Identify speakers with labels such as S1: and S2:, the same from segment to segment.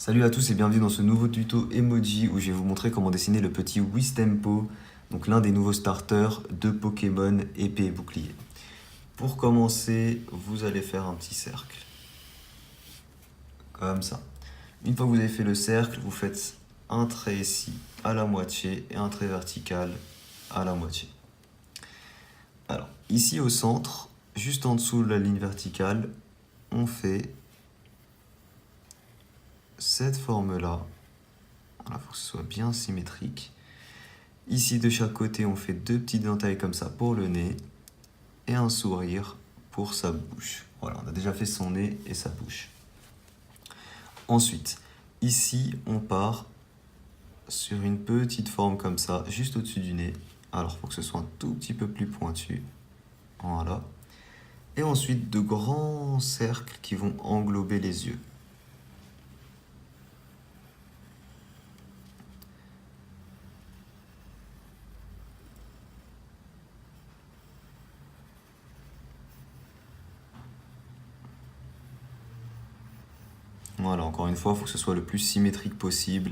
S1: Salut à tous et bienvenue dans ce nouveau tuto emoji où je vais vous montrer comment dessiner le petit Wistempo, donc l'un des nouveaux starters de Pokémon épée et bouclier. Pour commencer, vous allez faire un petit cercle, comme ça. Une fois que vous avez fait le cercle, vous faites un trait ici à la moitié et un trait vertical à la moitié. Alors, ici au centre, juste en dessous de la ligne verticale, on fait cette forme-là. Il faut que ce soit bien symétrique. Ici, de chaque côté, on fait deux petites entailles comme ça pour le nez et un sourire pour sa bouche. Voilà, on a déjà fait son nez et sa bouche. Ensuite, ici, on part sur une petite forme comme ça, juste au-dessus du nez. Alors, il faut que ce soit un tout petit peu plus pointu. Voilà. Et ensuite, de grands cercles qui vont englober les yeux. Voilà, encore une fois, il faut que ce soit le plus symétrique possible.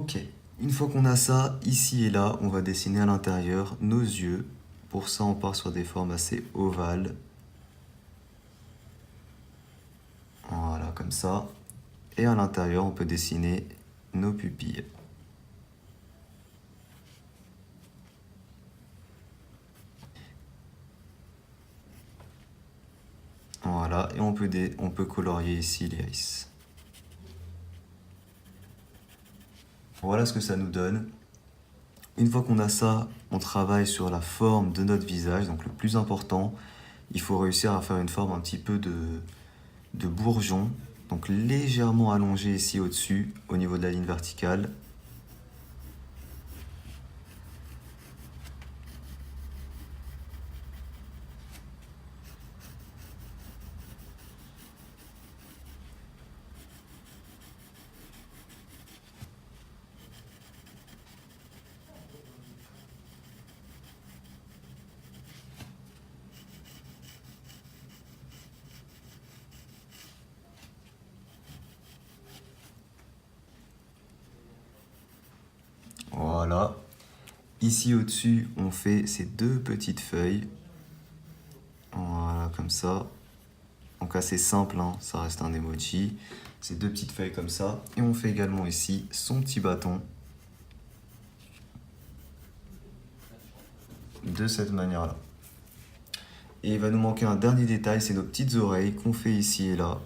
S1: Ok, une fois qu'on a ça, ici et là, on va dessiner à l'intérieur nos yeux. Pour ça, on part sur des formes assez ovales. Voilà, comme ça. Et à l'intérieur, on peut dessiner nos pupilles. Voilà, et on peut colorier ici l'iris. Voilà ce que ça nous donne. Une fois qu'on a ça, on travaille sur la forme de notre visage. Donc le plus important, il faut réussir à faire une forme un petit peu de bourgeon. Donc légèrement allongé ici au-dessus, au niveau de la ligne verticale. Voilà. Ici au-dessus, on fait ces deux petites feuilles. Voilà, comme ça. Donc assez simple, hein, ça reste un emoji. Ces deux petites feuilles comme ça. Et on fait également ici son petit bâton. De cette manière-là. Et il va nous manquer un dernier détail, c'est nos petites oreilles qu'on fait ici et là,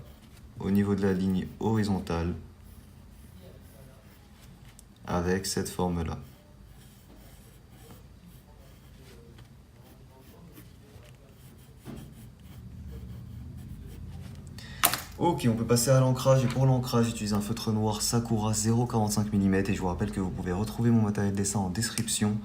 S1: au niveau de la ligne horizontale, avec cette forme-là. Ok, on peut passer à l'ancrage, et pour l'ancrage, j'utilise un feutre noir Sakura 0,45 mm, et je vous rappelle que vous pouvez retrouver mon matériel de dessin en description.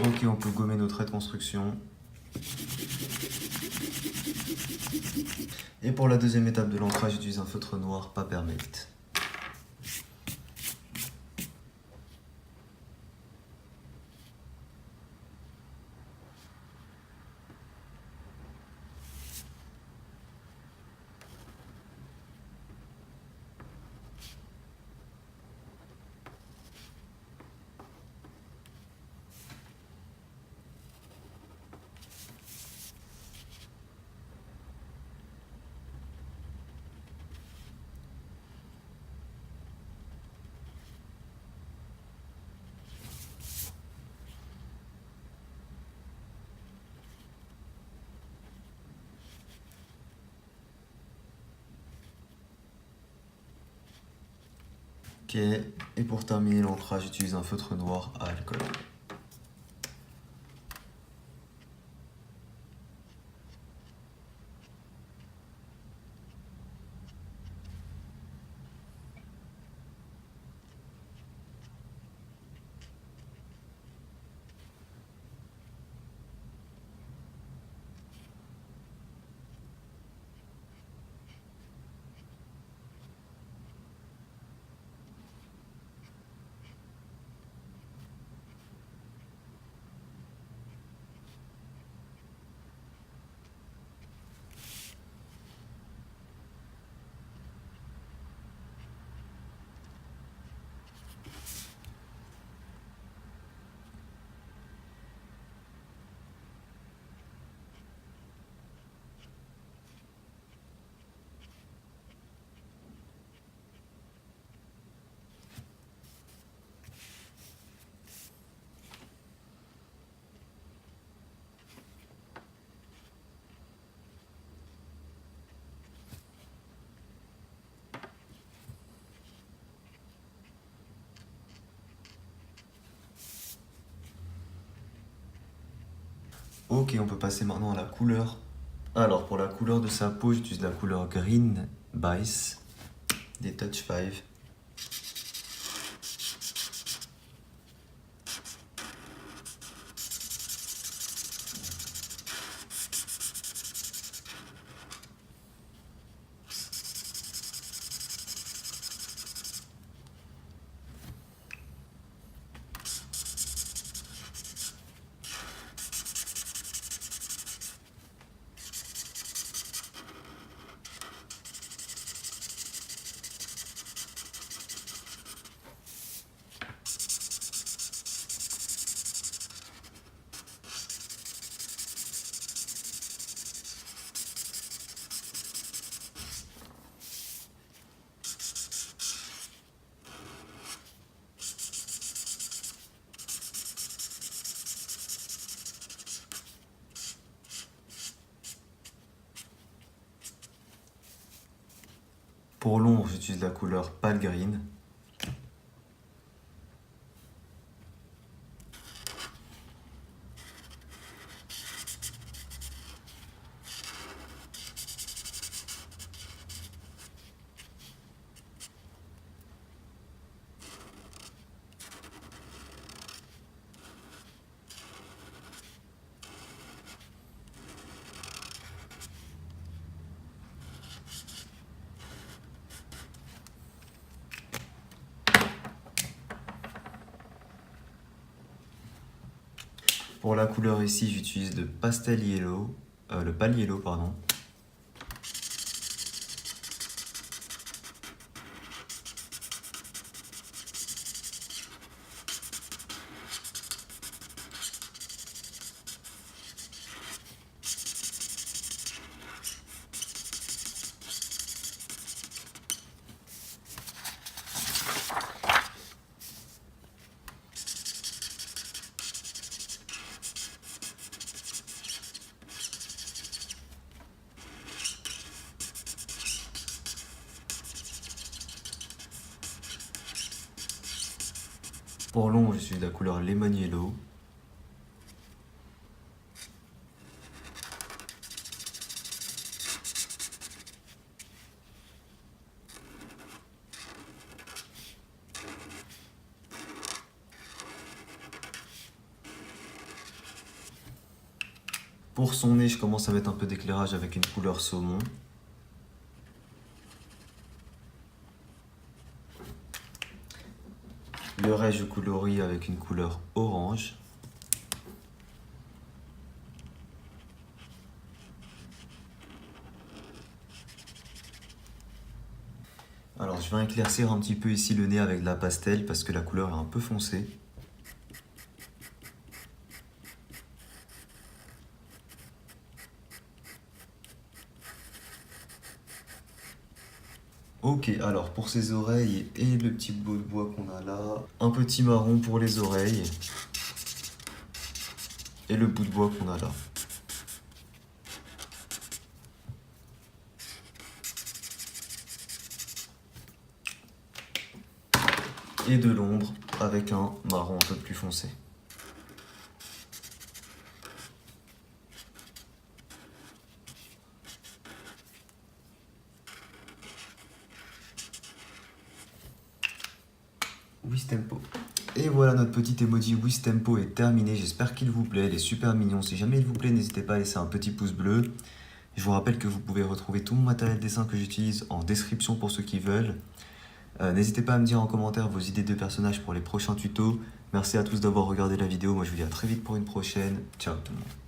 S1: Ok, on peut gommer nos traits de construction. Et pour la deuxième étape de l'ancrage, j'utilise un feutre noir Papermate. Ok, et pour terminer l'ancrage, j'utilise un feutre noir à alcool. Ok, on peut passer maintenant à la couleur. Alors, pour la couleur de sa peau, j'utilise la couleur Green Bice des Touch 5. Pour l'ombre, j'utilise la couleur Pale Green. Pour la couleur ici, j'utilise le Pastel Yellow, le Pale Yellow, pardon. Pour l'ombre, j'utilise la couleur Lemon Yellow. Pour son nez, je commence à mettre un peu d'éclairage avec une couleur saumon. Le reste, je colorie avec une couleur orange. Alors, je vais éclaircir un petit peu ici le nez avec de la pastel parce que la couleur est un peu foncée. Ok, alors pour ses oreilles et le petit bout de bois qu'on a là, un petit marron pour les oreilles et le bout de bois qu'on a là. et de l'ombre avec un marron un peu plus foncé. Wistempo. Et voilà, notre petit emoji Wistempo est terminé. J'espère qu'il vous plaît. Il est super mignon. Si jamais il vous plaît, n'hésitez pas à laisser un petit pouce bleu. Je vous rappelle que vous pouvez retrouver tout mon matériel de dessin que j'utilise en description pour ceux qui veulent. N'hésitez pas à me dire en commentaire vos idées de personnages pour les prochains tutos. Merci à tous d'avoir regardé la vidéo. Moi, je vous dis à très vite pour une prochaine. Ciao tout le monde.